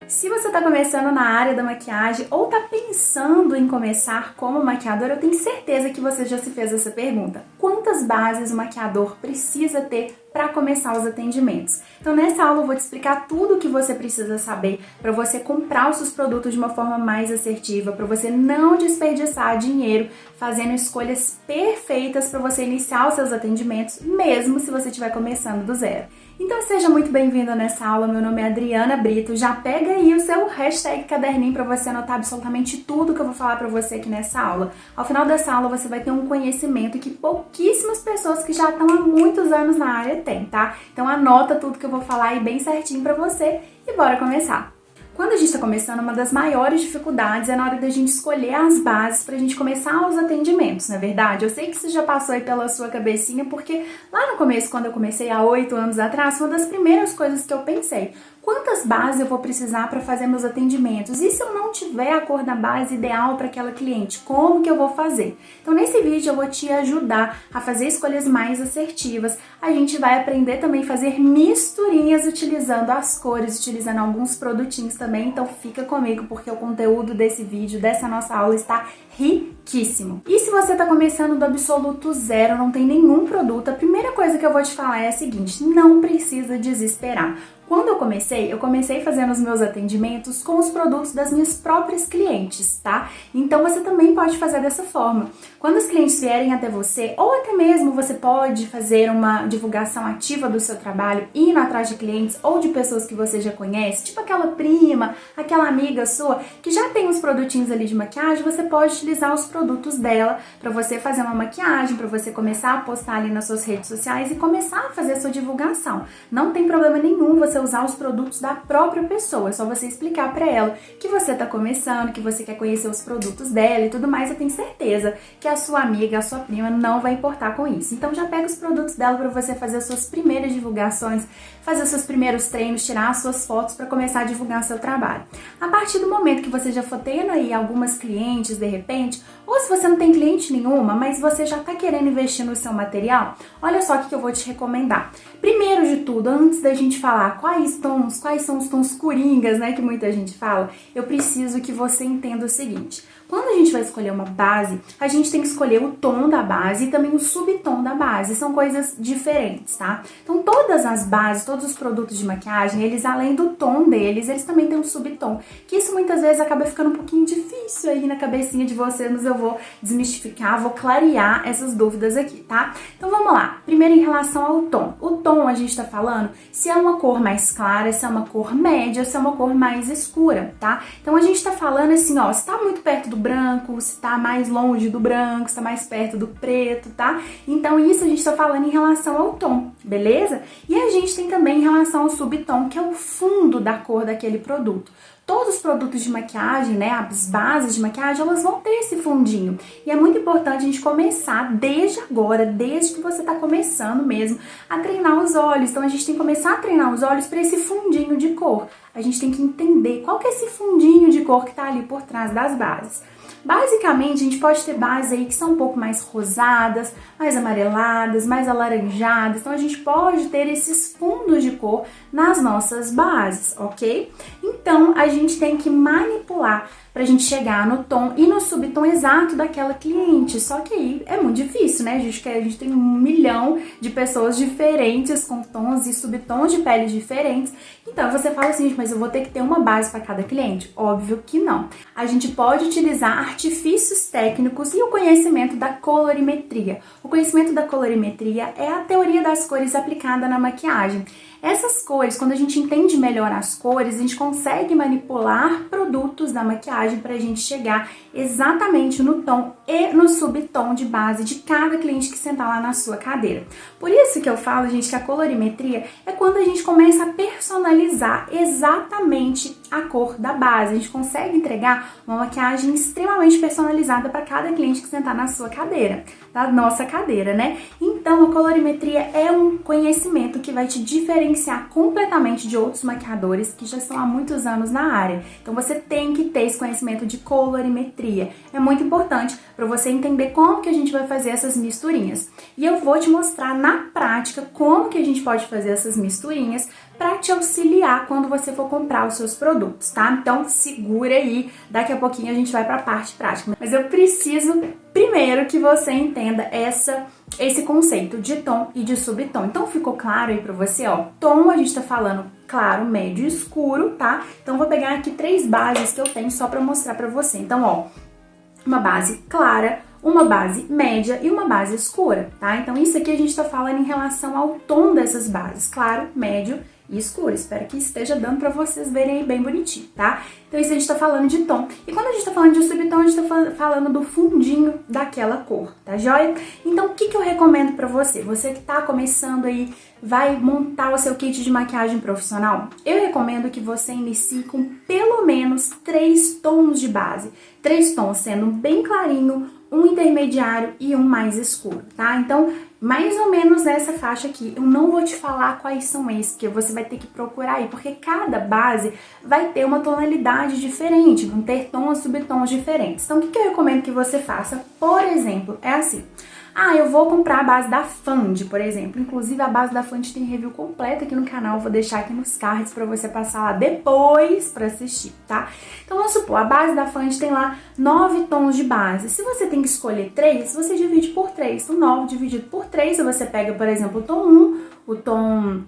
Se você está começando na área da maquiagem ou está pensando em começar como maquiador, eu tenho certeza que você já se fez essa pergunta. Quantas bases o maquiador precisa ter para começar os atendimentos? Então nessa aula eu vou te explicar tudo o que você precisa saber para você comprar os seus produtos de uma forma mais assertiva, para você não desperdiçar dinheiro fazendo escolhas perfeitas para você iniciar os seus atendimentos, mesmo se você estiver começando do zero. Então seja muito bem-vindo nessa aula, meu nome é Adriana Brito, já pega aí o seu hashtag caderninho para você anotar absolutamente tudo que eu vou falar para você aqui nessa aula. Ao final dessa aula você vai ter um conhecimento que pouquíssimas pessoas que já estão há muitos anos na área têm, tá? Então anota tudo que eu vou falar aí bem certinho para você e bora começar! Quando a gente está começando, uma das maiores dificuldades é na hora da gente escolher as bases para a gente começar os atendimentos, não é verdade? Eu sei que isso já passou aí pela sua cabecinha, porque lá no começo, quando eu comecei há 8 anos atrás, uma das primeiras coisas que eu pensei: quantas bases eu vou precisar para fazer meus atendimentos? E se eu não tiver a cor da base ideal para aquela cliente, como que eu vou fazer? Então nesse vídeo eu vou te ajudar a fazer escolhas mais assertivas. A gente vai aprender também a fazer misturinhas utilizando as cores, utilizando alguns produtinhos também. Então fica comigo porque o conteúdo desse vídeo, dessa nossa aula está riquíssimo. E se você está começando do absoluto zero, não tem nenhum produto, a primeira coisa que eu vou te falar é a seguinte: não precisa desesperar. Quando eu comecei fazendo os meus atendimentos com os produtos das minhas próprias clientes, tá? Então você também pode fazer dessa forma. Quando os clientes vierem até você, ou até mesmo você pode fazer uma divulgação ativa do seu trabalho, indo atrás de clientes ou de pessoas que você já conhece, tipo aquela prima, aquela amiga sua que já tem os produtinhos ali de maquiagem, você pode utilizar os produtos dela para você fazer uma maquiagem, para você começar a postar ali nas suas redes sociais e começar a fazer a sua divulgação. Não tem problema nenhum você usar os produtos da própria pessoa, é só você explicar para ela que você tá começando, que você quer conhecer os produtos dela e tudo mais. Eu tenho certeza que a sua amiga, a sua prima não vai importar com isso. Então já pega os produtos dela para você fazer as suas primeiras divulgações, fazer os seus primeiros treinos, tirar as suas fotos para começar a divulgar seu trabalho. A partir do momento que você já for tendo aí algumas clientes de repente, ou se você não tem cliente nenhuma, mas você já tá querendo investir no seu material, olha só o que eu vou te recomendar. Primeiro de tudo, antes da gente falar quais são os tons coringas, né, que muita gente fala, eu preciso que você entenda o seguinte: quando a gente vai escolher uma base, a gente tem que escolher o tom da base e também o subtom da base. São coisas diferentes, tá? Então todas as bases, todos os produtos de maquiagem, eles além do tom deles, eles também têm um subtom, que isso muitas vezes acaba ficando um pouquinho difícil aí na cabecinha de você, mas eu vou desmistificar, vou clarear essas dúvidas aqui, tá? Então vamos lá. Primeiro em relação ao tom. O tom a gente tá falando se é uma cor mais clara, se é uma cor média, se é uma cor mais escura, tá? Então a gente tá falando assim, ó, se tá muito perto do branco, se tá mais longe do branco, se tá mais perto do preto, tá? Então isso a gente tá falando em relação ao tom, beleza? E a gente tem também em relação ao subtom, que é o fundo da cor daquele produto. Todos os produtos de maquiagem, né, as bases de maquiagem, elas vão ter esse fundinho. E é muito importante a gente começar desde agora, desde que você tá começando mesmo a treinar os olhos. Então a gente tem que começar a treinar os olhos para esse fundinho de cor. A gente tem que entender qual que é esse fundinho de cor que tá ali por trás das bases. Basicamente, a gente pode ter bases aí que são um pouco mais rosadas, mais amareladas, mais alaranjadas. Então, a gente pode ter esses fundos de cor nas nossas bases, ok? Então, a gente tem que manipular pra gente chegar no tom e no subtom exato daquela cliente. Só que aí é muito difícil, né? A gente tem 1 milhão de pessoas diferentes com tons e subtons de pele diferentes. Então você fala assim: mas eu vou ter que ter uma base para cada cliente? Óbvio que não. A gente pode utilizar artifícios técnicos e o conhecimento da colorimetria. O conhecimento da colorimetria é a teoria das cores aplicada na maquiagem. Essas cores, quando a gente entende melhor as cores, a gente consegue manipular produtos da maquiagem para a gente chegar exatamente no tom e no subtom de base de cada cliente que sentar lá na sua cadeira. Por isso que eu falo, gente, que a colorimetria é quando a gente começa a personalizar exatamente a cor da base. A gente consegue entregar uma maquiagem extremamente personalizada para cada cliente que sentar na sua cadeira, da nossa cadeira, né? Então, a colorimetria é um conhecimento que vai te diferenciar completamente de outros maquiadores que já estão há muitos anos na área. Então, você tem que ter esse conhecimento de colorimetria. É muito importante para você entender como que a gente vai fazer essas misturinhas. E eu vou te mostrar na prática como que a gente pode fazer essas misturinhas para te auxiliar quando você for comprar os seus produtos, tá? Então segura aí, daqui a pouquinho a gente vai para a parte prática. Mas eu preciso primeiro que você entenda esse conceito de tom e de subtom. Então ficou claro aí para você, ó? Tom a gente tá falando claro, médio e escuro, tá? Então vou pegar aqui 3 bases que eu tenho só para mostrar para você. Então, ó, uma base clara, uma base média e uma base escura, tá? Então isso aqui a gente tá falando em relação ao tom dessas bases, claro, médio e escuro. Espero que esteja dando pra vocês verem aí bem bonitinho, tá? Então isso a gente tá falando de tom. E quando a gente tá falando de subtom, a gente tá falando do fundinho daquela cor, tá joia? Então o que eu recomendo pra você? Você que tá começando aí, vai montar o seu kit de maquiagem profissional, eu recomendo que você inicie com pelo menos 3 tons de base. 3 tons sendo bem clarinho, um intermediário e um mais escuro, tá? Então, mais ou menos nessa faixa aqui. Eu não vou te falar quais são esses, porque você vai ter que procurar aí, porque cada base vai ter uma tonalidade diferente, vão ter tons e subtons diferentes. Então, o que eu recomendo que você faça? Por exemplo, é assim. Ah, eu vou comprar a base da Fand, por exemplo. Inclusive, a base da Fand tem review completa aqui no canal. Vou deixar aqui nos cards pra você passar lá depois pra assistir, tá? Então, vamos supor, a base da Fand tem lá 9 tons de base. Se você tem que escolher 3, você divide por 3. Então, 9 dividido por 3, você pega, por exemplo, o tom 1, o tom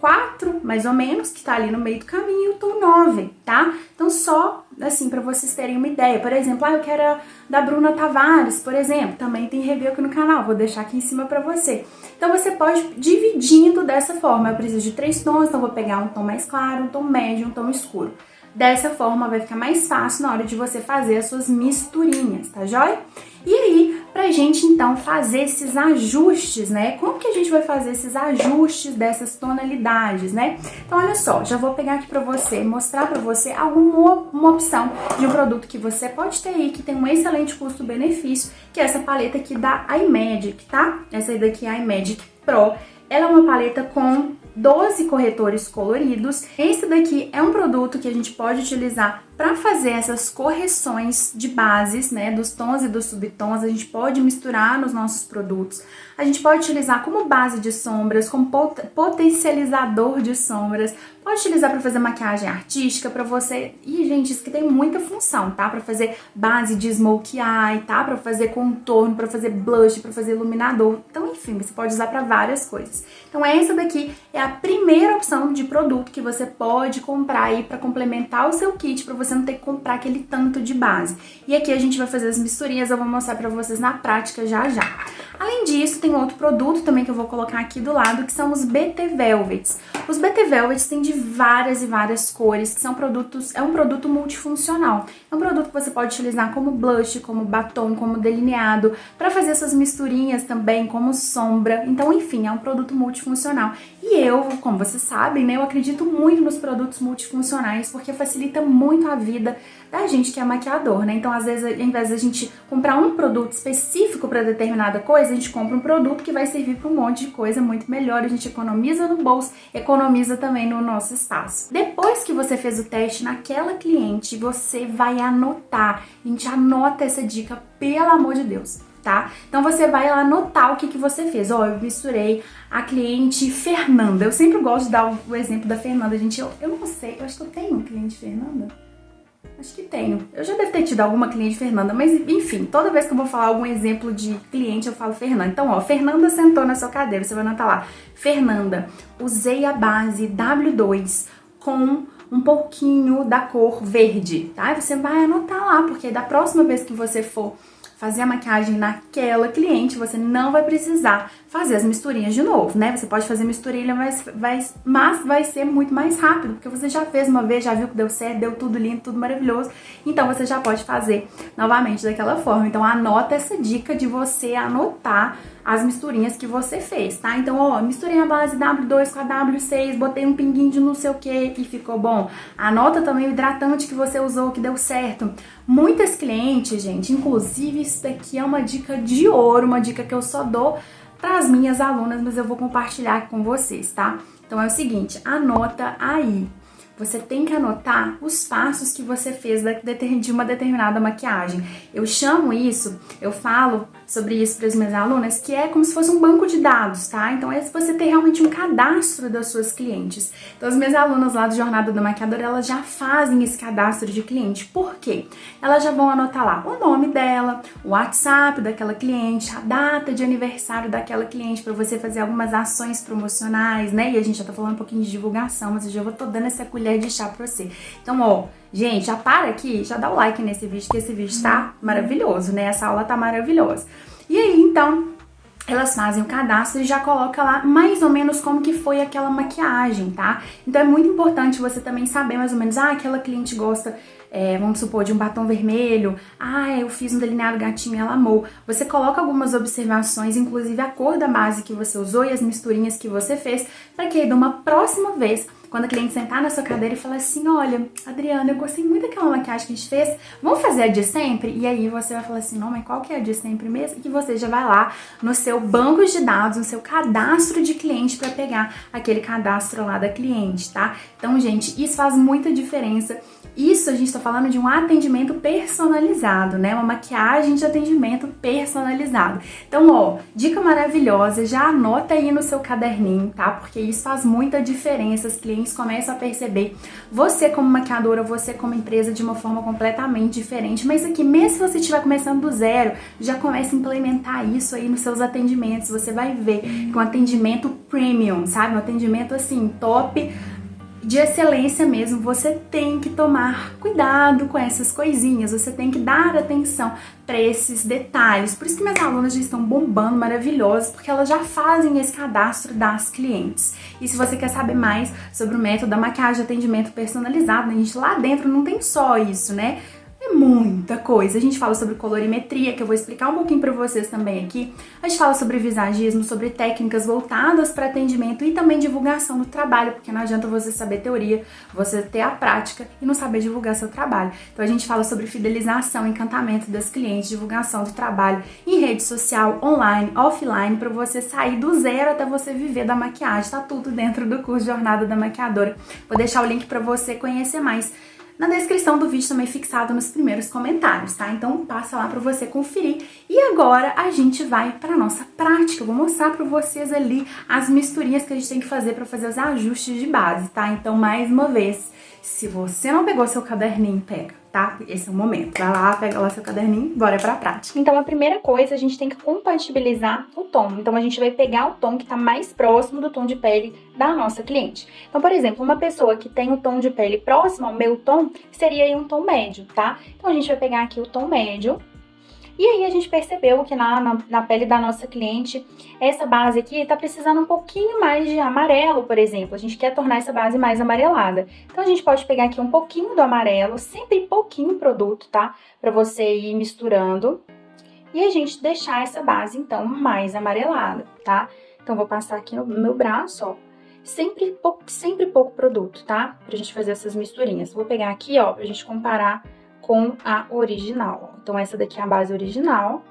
4, mais ou menos, que tá ali no meio do caminho, e o tom 9, tá? Então, só assim, pra vocês terem uma ideia. Por exemplo, eu quero a da Bruna Tavares, por exemplo. Também tem review aqui no canal, vou deixar aqui em cima pra você. Então, você pode dividindo dessa forma. Eu preciso de 3 tons, então vou pegar um tom mais claro, um tom médio, um tom escuro. Dessa forma, vai ficar mais fácil na hora de você fazer as suas misturinhas, tá joia? E aí, pra gente, então, fazer esses ajustes, né? Como que a gente vai fazer esses ajustes dessas tonalidades, né? Então, olha só, já vou pegar aqui pra você, mostrar pra você uma opção de um produto que você pode ter aí, que tem um excelente custo-benefício, que é essa paleta aqui da iMagic, tá? Essa aí daqui é a iMagic Pro. Ela é uma paleta com 12 corretores coloridos. Esse daqui é um produto que a gente pode utilizar para fazer essas correções de bases, né, dos tons e dos subtons. A gente pode misturar nos nossos produtos. A gente pode utilizar como base de sombras, como potencializador de sombras. Pode utilizar para fazer maquiagem artística, para você... E, gente, isso aqui tem muita função, tá? Para fazer base de smokey eye, tá? Para fazer contorno, para fazer blush, para fazer iluminador. Então, enfim, você pode usar para várias coisas. Então, essa daqui é a primeira opção de produto que você pode comprar aí para complementar o seu kit, para você não ter que comprar aquele tanto de base. E aqui a gente vai fazer as misturinhas, eu vou mostrar para vocês na prática já já. Além disso, tem outro produto também que eu vou colocar aqui do lado, que são os BT Velvets. Os BT Velvets têm de várias e várias cores, que são produtos, é um produto multifuncional. É um produto que você pode utilizar como blush, como batom, como delineado, para fazer essas misturinhas também, como sombra. Então, enfim, é um produto multifuncional. E eu, como vocês sabem, né, eu acredito muito nos produtos multifuncionais, porque facilita muito a vida da gente que é maquiador, né? Então, às vezes, ao invés da gente comprar um produto específico para determinada coisa, a gente compra um produto que vai servir para um monte de coisa muito melhor. A gente economiza no bolso, economiza também no nosso espaço. Depois que você fez o teste naquela cliente, você vai anotar. A gente anota essa dica, pelo amor de Deus. Tá? Então você vai lá anotar o que você fez. Ó, eu misturei a cliente Fernanda. Eu sempre gosto de dar o exemplo da Fernanda, gente. Eu não sei, eu acho que eu tenho cliente Fernanda. Acho que tenho. Eu já devo ter tido alguma cliente Fernanda, mas enfim, toda vez que eu vou falar algum exemplo de cliente, eu falo Fernanda. Então, ó, Fernanda sentou na sua cadeira, você vai anotar lá. Fernanda, usei a base W2 com um pouquinho da cor verde, tá? E você vai anotar lá, porque da próxima vez que você for fazer a maquiagem naquela cliente, você não vai precisar fazer as misturinhas de novo, né? Você pode fazer misturinha, mas vai ser muito mais rápido, porque você já fez uma vez, já viu que deu certo, deu tudo lindo, tudo maravilhoso, então você já pode fazer novamente daquela forma. Então anota essa dica de você anotar as misturinhas que você fez, tá? Então, ó, misturei a base W2 com a W6, botei um pinguinho de não sei o que e ficou bom. Anota também o hidratante que você usou, que deu certo. Muitas clientes, gente, inclusive isso daqui é uma dica de ouro, uma dica que eu só dou para as minhas alunas, mas eu vou compartilhar aqui com vocês, tá? Então é o seguinte, anota aí. Você tem que anotar os passos que você fez de uma determinada maquiagem. Eu chamo isso, eu falo sobre isso para as minhas alunas, que é como se fosse um banco de dados, tá? Então é você ter realmente um cadastro das suas clientes. Então as minhas alunas lá do Jornada da Maquiadora, elas já fazem esse cadastro de cliente. Por quê? Elas já vão anotar lá o nome dela, o WhatsApp daquela cliente, a data de aniversário daquela cliente, para você fazer algumas ações promocionais, né? E a gente já tá falando um pouquinho de divulgação, mas eu já tô dando essa colher de chá pra você. Então, ó, gente, já para aqui, já dá o like nesse vídeo, que esse vídeo tá maravilhoso, né? Essa aula tá maravilhosa. E aí, então, elas fazem o cadastro e já coloca lá mais ou menos como que foi aquela maquiagem, tá? Então é muito importante você também saber mais ou menos, aquela cliente gosta, vamos supor, de um batom vermelho, eu fiz um delineado gatinho e ela amou. Você coloca algumas observações, inclusive a cor da base que você usou e as misturinhas que você fez, para que aí, de uma próxima vez, quando a cliente sentar na sua cadeira e falar assim, olha, Adriana, eu gostei muito daquela maquiagem que a gente fez, vamos fazer a de sempre? E aí você vai falar assim, não, mas qual que é a de sempre mesmo? E você já vai lá no seu banco de dados, no seu cadastro de cliente para pegar aquele cadastro lá da cliente, tá? Então, gente, isso faz muita diferença. Isso a gente tá falando de um atendimento personalizado, né? Uma maquiagem de atendimento personalizado. Então, ó, dica maravilhosa, já anota aí no seu caderninho, tá? Porque isso faz muita diferença, os clientes começam a perceber você como maquiadora, você como empresa de uma forma completamente diferente. Mas aqui, mesmo se você estiver começando do zero, já começa a implementar isso aí nos seus atendimentos. Você vai ver que um atendimento premium, sabe? Um atendimento assim, top, de excelência mesmo, você tem que tomar cuidado com essas coisinhas, você tem que dar atenção para esses detalhes. Por isso que minhas alunas já estão bombando, maravilhosas, porque elas já fazem esse cadastro das clientes. E se você quer saber mais sobre o método da maquiagem de atendimento personalizado, a gente lá dentro não tem só isso, né? É muita coisa. A gente fala sobre colorimetria, que eu vou explicar um pouquinho para vocês também aqui. A gente fala sobre visagismo, sobre técnicas voltadas para atendimento e também divulgação do trabalho, porque não adianta você saber teoria, você ter a prática e não saber divulgar seu trabalho. Então a gente fala sobre fidelização, encantamento das clientes, divulgação do trabalho em rede social, online, offline, para você sair do zero até você viver da maquiagem. Tá tudo dentro do curso Jornada da Maquiadora. Vou deixar o link para você conhecer mais na descrição do vídeo, também fixado nos primeiros comentários, tá? Então passa lá para você conferir. E agora a gente vai para nossa prática. Eu vou mostrar para vocês ali as misturinhas que a gente tem que fazer para fazer os ajustes de base, tá? Então, mais uma vez, se você não pegou seu caderninho, pega, tá? Esse é o momento. Vai lá, pega lá seu caderninho, bora pra prática. Então, a primeira coisa, a gente tem que compatibilizar o tom. Então, a gente vai pegar o tom que tá mais próximo do tom de pele da nossa cliente. Então, por exemplo, uma pessoa que tem o tom de pele próximo ao meu tom, seria aí um tom médio, tá? Então, a gente vai pegar aqui o tom médio. E aí a gente percebeu que na pele da nossa cliente, essa base aqui tá precisando um pouquinho mais de amarelo, por exemplo. A gente quer tornar essa base mais amarelada. Então a gente pode pegar aqui um pouquinho do amarelo, sempre pouquinho produto, tá? Pra você ir misturando. E a gente deixar essa base, então, mais amarelada, tá? Então vou passar aqui no meu braço, ó. Sempre pouco produto, tá? Pra gente fazer essas misturinhas. Vou pegar aqui, ó, pra gente comparar com a original. Então, essa daqui é a base original.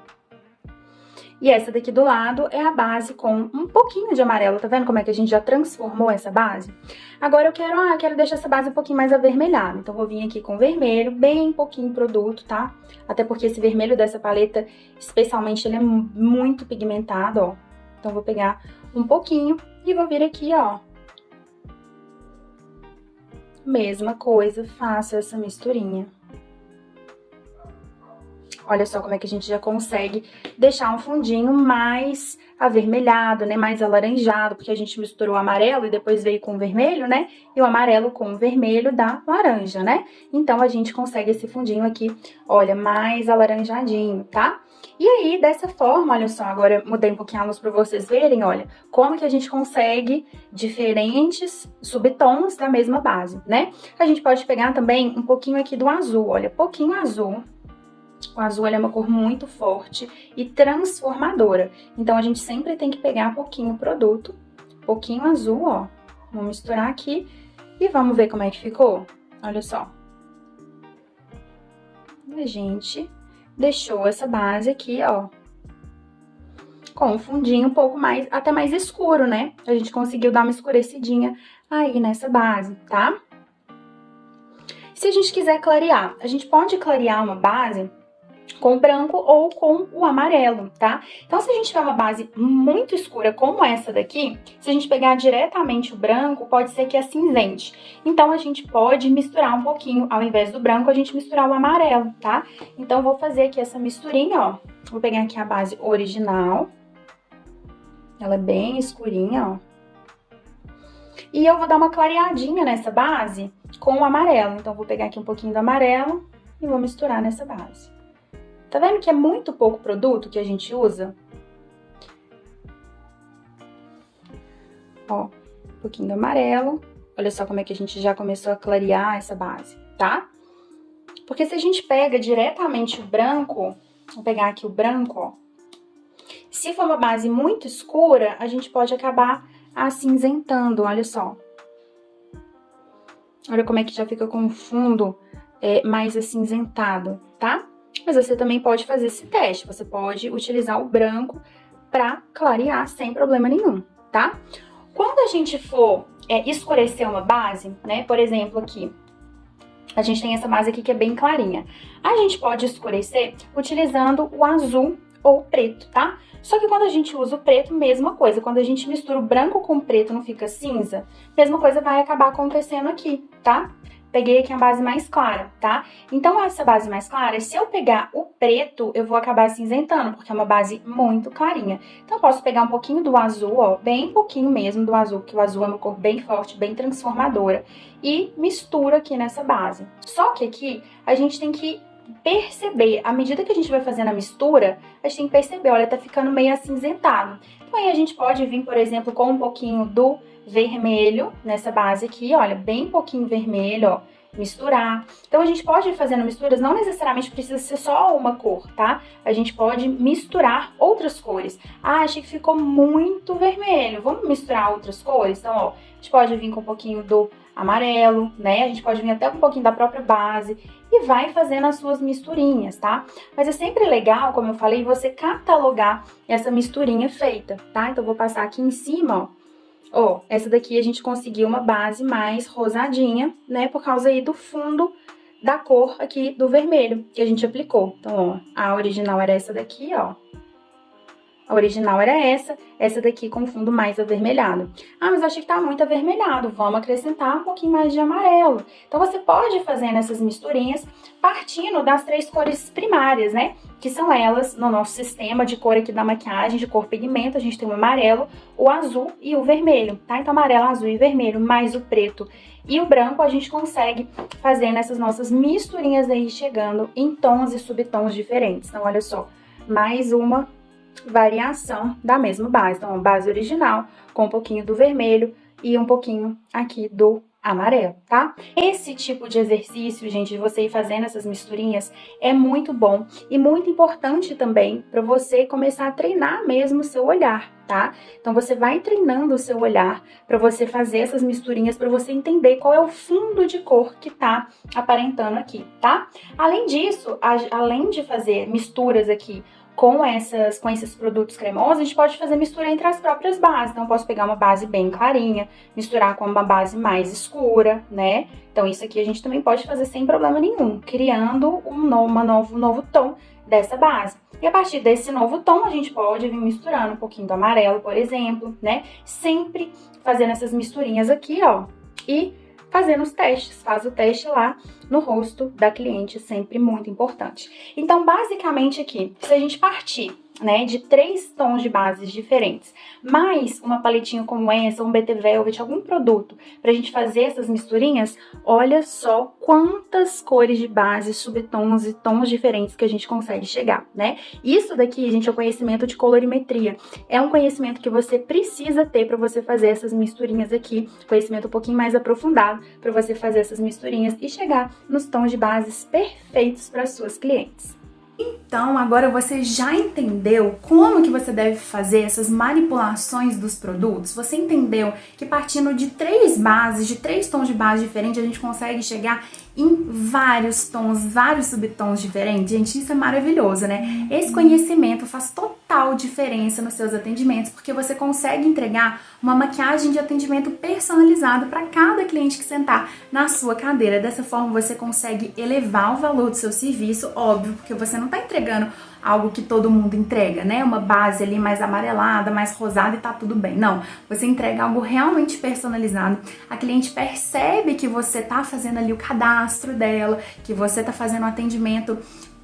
E essa daqui do lado é a base com um pouquinho de amarelo. Tá vendo como é que a gente já transformou essa base? Agora eu quero deixar essa base um pouquinho mais avermelhada. Então, vou vir aqui com vermelho, bem pouquinho produto, tá? Até porque esse vermelho dessa paleta, especialmente, ele é muito pigmentado, ó. Então, vou pegar um pouquinho e vou vir aqui, ó. Mesma coisa, faço essa misturinha. Olha só como é que a gente já consegue deixar um fundinho mais avermelhado, né? Mais alaranjado, porque a gente misturou o amarelo e depois veio com o vermelho, né? E o amarelo com o vermelho dá laranja, né? Então, a gente consegue esse fundinho aqui, olha, mais alaranjadinho, tá? E aí, dessa forma, olha só, agora eu mudei um pouquinho a luz pra vocês verem, olha, como que a gente consegue diferentes subtons da mesma base, né? A gente pode pegar também um pouquinho aqui do azul, olha, pouquinho azul. O azul é uma cor muito forte e transformadora. Então, a gente sempre tem que pegar pouquinho produto, pouquinho azul, ó. Vamos misturar aqui e vamos ver como é que ficou. Olha só. A gente deixou essa base aqui, ó, com um fundinho um pouco mais, até mais escuro, né? A gente conseguiu dar uma escurecidinha aí nessa base, tá? Se a gente quiser clarear, a gente pode clarear uma base com o branco ou com o amarelo, tá? Então, se a gente tiver uma base muito escura como essa daqui, se a gente pegar diretamente o branco, pode ser que acinzente. Então, a gente pode misturar um pouquinho, ao invés do branco, a gente misturar o amarelo, tá? Então, vou fazer aqui essa misturinha, ó. Vou pegar aqui a base original. Ela é bem escurinha, ó. E eu vou dar uma clareadinha nessa base com o amarelo. Então, vou pegar aqui um pouquinho do amarelo e vou misturar nessa base. Tá vendo que é muito pouco produto que a gente usa? Ó, um pouquinho do amarelo. Olha só como é que a gente já começou a clarear essa base, tá? Porque se a gente pega diretamente o branco, vou pegar aqui o branco, ó. Se for uma base muito escura, a gente pode acabar acinzentando, olha só. Olha como é que já fica com o fundo mais acinzentado, tá? Mas você também pode fazer esse teste, você pode utilizar o branco para clarear sem problema nenhum, tá? Quando a gente for escurecer uma base, né, por exemplo aqui, a gente tem essa base aqui que é bem clarinha. A gente pode escurecer utilizando o azul ou o preto, tá? Só que quando a gente usa o preto, mesma coisa. Quando a gente mistura o branco com o preto, não fica cinza, mesma coisa vai acabar acontecendo aqui, tá? Peguei aqui a base mais clara, tá? Então, essa base mais clara, se eu pegar o preto, eu vou acabar cinzentando, porque é uma base muito clarinha. Então, eu posso pegar um pouquinho do azul, ó, bem pouquinho mesmo do azul, porque o azul é uma cor bem forte, bem transformadora, e misturo aqui nessa base. Só que aqui, a gente tem que perceber, à medida que a gente vai fazendo a mistura, a gente tem que perceber, olha, tá ficando meio acinzentado. Então, aí a gente pode vir, por exemplo, com um pouquinho do vermelho nessa base aqui, olha, bem pouquinho vermelho, ó, misturar. Então, a gente pode ir fazendo misturas, não necessariamente precisa ser só uma cor, tá? A gente pode misturar outras cores. Ah, achei que ficou muito vermelho, vamos misturar outras cores? Então, ó, a gente pode vir com um pouquinho do amarelo, né? A gente pode vir até com um pouquinho da própria base e vai fazendo as suas misturinhas, tá? Mas é sempre legal, como eu falei, você catalogar essa misturinha feita, tá? Então, eu vou passar aqui em cima, ó. Ó, essa daqui a gente conseguiu uma base mais rosadinha, né? Por causa aí do fundo da cor aqui do vermelho que a gente aplicou. Então, ó, a original era essa daqui, ó. A original era essa daqui com fundo mais avermelhado. Ah, mas eu achei que tá muito avermelhado, vamos acrescentar um pouquinho mais de amarelo. Então, você pode fazer essas misturinhas partindo das 3 cores primárias, né? Que são elas, no nosso sistema de cor aqui da maquiagem, de cor pigmento, a gente tem o amarelo, o azul e o vermelho, tá? Então, amarelo, azul e vermelho, mais o preto e o branco, a gente consegue fazer nessas nossas misturinhas aí, chegando em tons e subtons diferentes. Então, olha só, mais uma variação da mesma base. Então, a base original com um pouquinho do vermelho e um pouquinho aqui do amarelo, tá? Esse tipo de exercício, gente, de você ir fazendo essas misturinhas é muito bom e muito importante também para você começar a treinar mesmo o seu olhar, tá? Então, você vai treinando o seu olhar para você fazer essas misturinhas, para você entender qual é o fundo de cor que tá aparentando aqui, tá? Além disso, além de fazer misturas aqui com esses produtos cremosos, a gente pode fazer mistura entre as próprias bases. Então, eu posso pegar uma base bem clarinha, misturar com uma base mais escura, né? Então, isso aqui a gente também pode fazer sem problema nenhum, criando um novo tom dessa base. E a partir desse novo tom, a gente pode vir misturando um pouquinho do amarelo, por exemplo, né? Sempre fazendo essas misturinhas aqui, ó, e fazendo os testes, faz o teste lá no rosto da cliente, sempre muito importante. Então, basicamente aqui, se a gente partir, né, de 3 tons de bases diferentes, mais uma paletinha como essa, um BT Velvet, algum produto, pra gente fazer essas misturinhas, olha só quantas cores de base, subtons e tons diferentes que a gente consegue chegar, né? Isso daqui, gente, é o conhecimento de colorimetria. É um conhecimento que você precisa ter pra você fazer essas misturinhas aqui, conhecimento um pouquinho mais aprofundado pra você fazer essas misturinhas e chegar nos tons de bases perfeitos para suas clientes. Então, agora você já entendeu como que você deve fazer essas manipulações dos produtos? Você entendeu que partindo de 3 bases, de 3 tons de base diferentes, a gente consegue chegar em vários tons, vários subtons diferentes. Gente, isso é maravilhoso, né? Esse conhecimento faz total diferença nos seus atendimentos, porque você consegue entregar uma maquiagem de atendimento personalizado para cada cliente que sentar na sua cadeira. Dessa forma, você consegue elevar o valor do seu serviço, óbvio, porque você não está entregando algo que todo mundo entrega, né? Uma base ali mais amarelada, mais rosada e tá tudo bem. Não, você entrega algo realmente personalizado. A cliente percebe que você tá fazendo ali o cadastro dela, que você tá fazendo um atendimento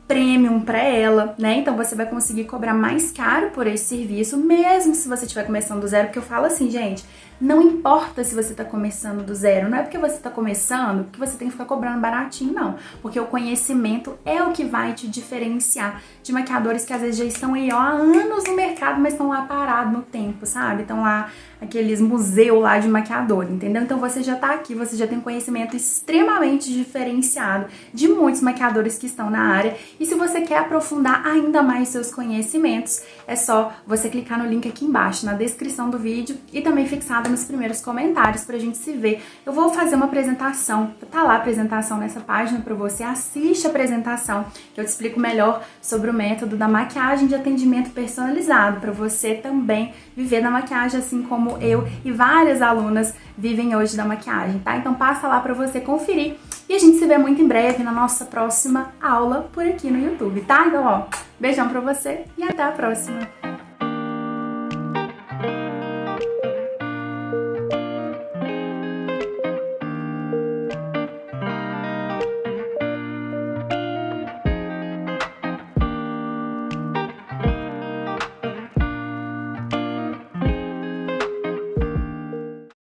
premium para ela, né? Então você vai conseguir cobrar mais caro por esse serviço, mesmo se você estiver começando do zero, porque eu falo assim, gente, não importa se você tá começando do zero, não é porque você tá começando que você tem que ficar cobrando baratinho, não. Porque o conhecimento é o que vai te diferenciar de maquiadores que às vezes já estão aí, ó, há anos no mercado, mas estão lá parados no tempo, sabe? Estão lá, aqueles museus lá de maquiador, entendeu? Então você já tá aqui, você já tem conhecimento extremamente diferenciado de muitos maquiadores que estão na área. E se você quer aprofundar ainda mais seus conhecimentos, é só você clicar no link aqui embaixo, na descrição do vídeo e também fixado nos primeiros comentários pra gente se ver. Eu vou fazer uma apresentação, tá lá a apresentação nessa página pra você, assiste a apresentação, que eu te explico melhor sobre o método da maquiagem de atendimento personalizado, pra você também viver da maquiagem assim como eu e várias alunas vivem hoje da maquiagem, tá? Então passa lá pra você conferir e a gente se vê muito em breve na nossa próxima aula por aqui no YouTube, tá? Então, ó, beijão pra você e até a próxima!